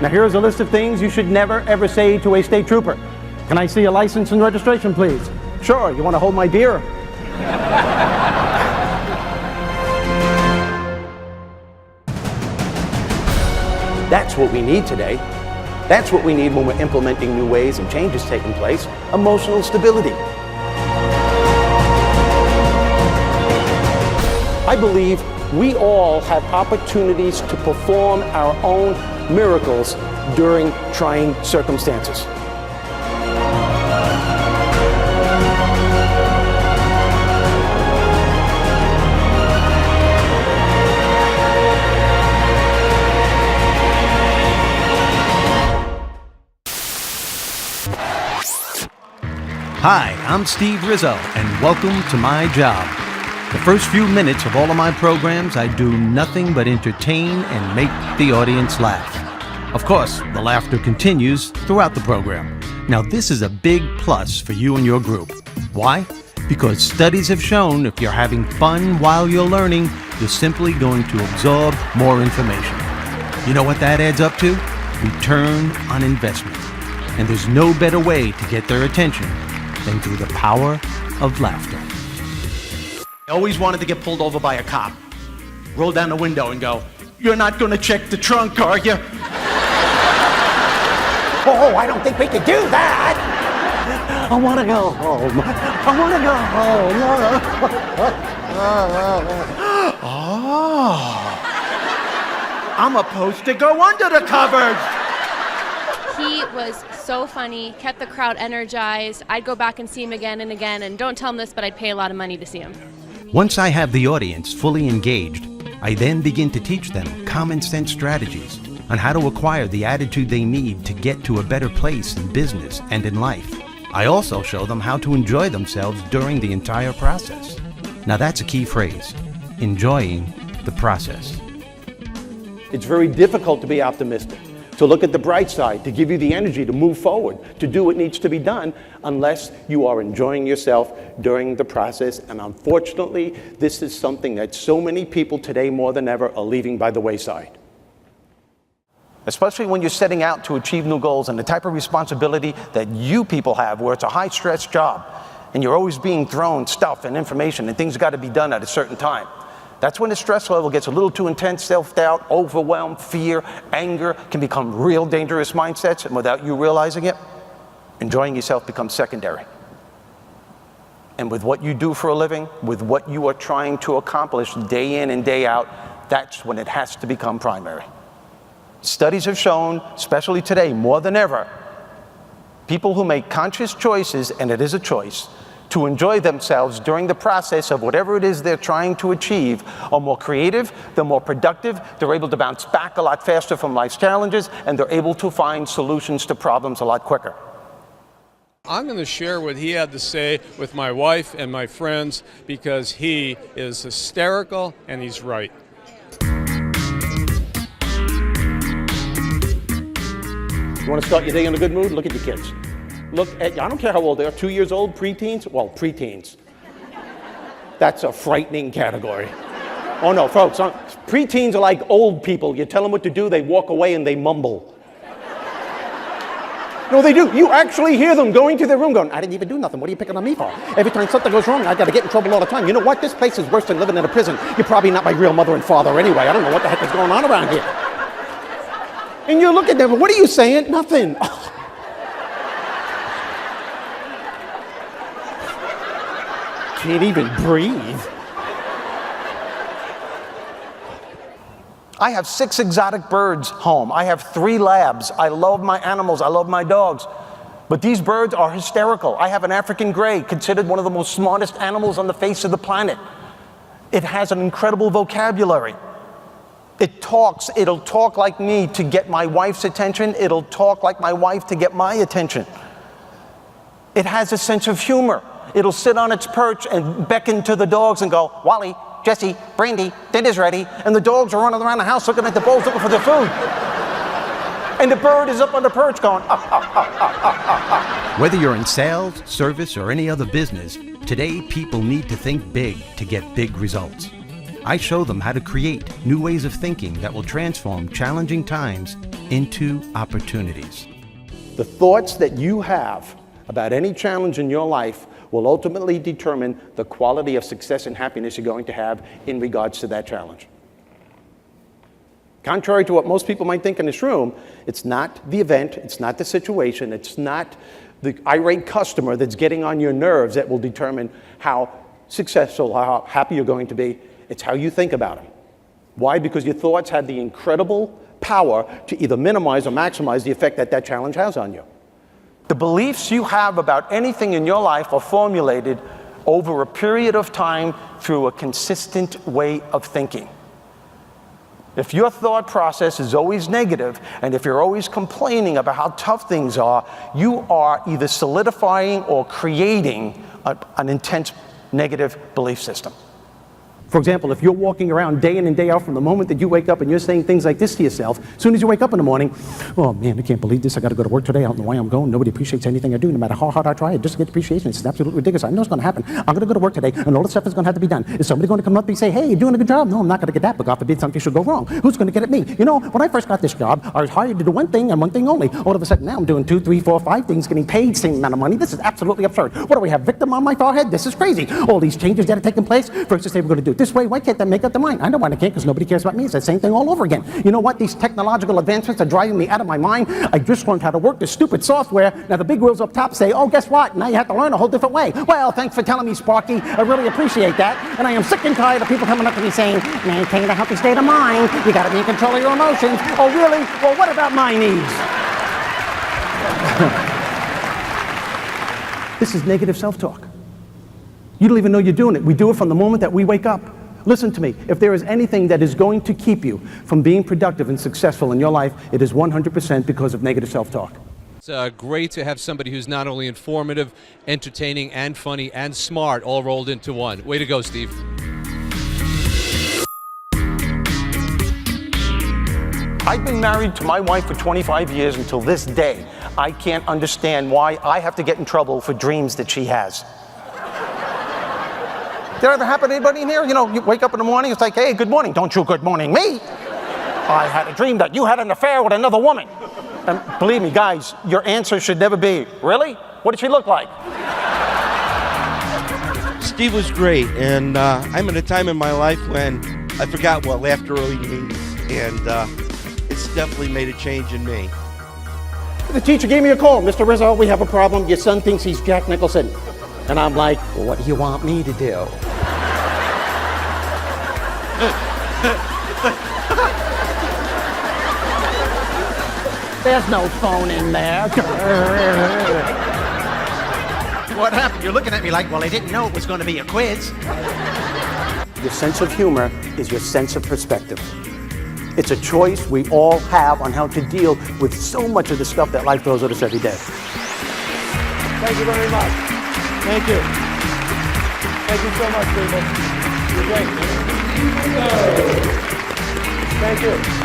Now here's a list of things you should never ever say to a state trooper. Can I see a license and registration, please? Sure, you want to hold my beer? That's what we need today. That's what we need when we're implementing new ways and changes taking place. Emotional stability. I believe we all have opportunities to perform our own miracles during trying circumstances. Hi, I'm Steve Rizzo, and welcome to my job. The first few minutes of all of my programs, I do nothing but entertain and make the audience laugh. Of course, the laughter continues throughout the program. Now, this is a big plus for you and your group. Why? Because studies have shown if you're having fun while you're learning, you're simply going to absorb more information. You know what that adds up to? Return on investment. And there's no better way to get their attention than through the power of laughter. I always wanted to get pulled over by a cop. Roll down the window and go, "You're not gonna check the trunk, are you?" Oh, I don't think we could do that. I want to go home. I want to go home. Oh. I'm supposed to go under the covers. He was so funny, kept the crowd energized. I'd go back and see him again and again, and don't tell him this, but I'd pay a lot of money to see him. Once I have the audience fully engaged, I then begin to teach them common sense strategies on how to acquire the attitude they need to get to a better place in business and in life. I also show them how to enjoy themselves during the entire process. Now that's a key phrase, enjoying the process. It's very difficult to be optimistic, to look at the bright side, to give you the energy to move forward, to do what needs to be done, unless you are enjoying yourself during the process. And unfortunately, this is something that so many people today more than ever are leaving by the wayside. Especially when you're setting out to achieve new goals and the type of responsibility that you people have, where it's a high-stress job, and you're always being thrown stuff and information, and things got to be done at a certain time. That's when the stress level gets a little too intense. Self-doubt, overwhelm, fear, anger can become real dangerous mindsets, and without you realizing it, enjoying yourself becomes secondary. And with what you do for a living, with what you are trying to accomplish day in and day out, that's when it has to become primary. Studies have shown, especially today more than ever, people who make conscious choices, and it is a choice, to enjoy themselves during the process of whatever it is they're trying to achieve are more creative, they're more productive, they're able to bounce back a lot faster from life's challenges, and they're able to find solutions to problems a lot quicker. I'm going to share what he had to say with my wife and my friends because he is hysterical and he's right. You want to start your day in a good mood? Look at your kids. Look at, I don't care how old they are, 2 years old, preteens? Well, preteens. That's a frightening category. Oh no, folks, preteens are like old people. You tell them what to do, they walk away and they mumble. No, they do. You actually hear them going to their room going, "I didn't even do nothing. What are you picking on me for? Every time something goes wrong, I got to get in trouble all the time. You know what? This place is worse than living in a prison. You're probably not my real mother and father anyway. I don't know what the heck is going on around here." And you look at them, "What are you saying?" "Nothing." Can't even breathe. I have 6 exotic birds home. I have 3 labs. I love my animals. I love my dogs. But these birds are hysterical. I have an African gray, considered one of the most smartest animals on the face of the planet. It has an incredible vocabulary. It talks. It'll talk like me to get my wife's attention. It'll talk like my wife to get my attention. It has a sense of humor. It'll sit on its perch and beckon to the dogs and go, "Wally, Jesse, Brandy, dinner's ready." And the dogs are running around the house looking at the bowls, looking for their food. And the bird is up on the perch going, "Ah, ah, ah, ah, ah, ah." Whether you're in sales, service, or any other business, today people need to think big to get big results. I show them how to create new ways of thinking that will transform challenging times into opportunities. The thoughts that you have about any challenge in your life will ultimately determine the quality of success and happiness you're going to have in regards to that challenge. Contrary to what most people might think in this room, it's not the event, it's not the situation, it's not the irate customer that's getting on your nerves that will determine how successful, how happy you're going to be. It's how you think about them. Why? Because your thoughts have the incredible power to either minimize or maximize the effect that that challenge has on you. The beliefs you have about anything in your life are formulated over a period of time through a consistent way of thinking. If your thought process is always negative, and if you're always complaining about how tough things are, you are either solidifying or creating an intense negative belief system. For example, if you're walking around day in and day out from the moment that you wake up and you're saying things like this to yourself, as soon as you wake up in the morning, oh man, I can't believe this, I gotta go to work today, I don't know why I'm going, nobody appreciates anything I do, no matter how hard I try, I just get appreciation, it's absolutely ridiculous, I know it's gonna happen, I'm gonna go to work today, and all the stuff is gonna have to be done. Is somebody gonna come up and say, hey, you're doing a good job? No, I'm not gonna get that, but God forbid something should go wrong. Who's gonna get at me? You know, when I first got this job, I was hired to do one thing and one thing only. All of a sudden now I'm doing 2, 3, 4, 5 things, getting paid the same amount of money. This is absolutely absurd. What do we have, victim on my forehead? This is crazy. All these changes that are taking place, first they say we're gonna do it this way, why can't they make up their mind? I know why they can't, because nobody cares about me. It's the same thing all over again. You know what? These technological advancements are driving me out of my mind. I just learned how to work this stupid software. Now the big wheels up top say, oh, guess what? Now you have to learn a whole different way. Well, thanks for telling me, Sparky. I really appreciate that. And I am sick and tired of people coming up to me saying, maintain a healthy state of mind. You got to be in control of your emotions. Oh, really? Well, what about my needs? This is negative self-talk. You don't even know you're doing it. We do it from the moment that we wake up. Listen to me, if there is anything that is going to keep you from being productive and successful in your life, it is 100% because of negative self-talk. It's great to have somebody who's not only informative, entertaining, and funny, and smart, all rolled into one. Way to go, Steve. I've been married to my wife for 25 years until this day. I can't understand why I have to get in trouble for dreams that she has. Did that ever happen to anybody in here? You know, you wake up in the morning, it's like, hey, good morning. Don't you good morning me. I had a dream that you had an affair with another woman. And believe me, guys, your answer should never be, really? What did she look like? Steve was great, and I'm at a time in my life when I forgot what laughter really means, and it's definitely made a change in me. The teacher gave me a call. Mr. Rizzo, we have a problem. Your son thinks he's Jack Nicholson. And I'm like, well, what do you want me to do? There's no phone in there. What happened? You're looking at me like, well, I didn't know it was going to be a quiz. Your sense of humor is your sense of perspective. It's a choice we all have on how to deal with so much of the stuff that life throws at us every day. Thank you very much. Thank you. Thank you so much, people. You're great. Thank you.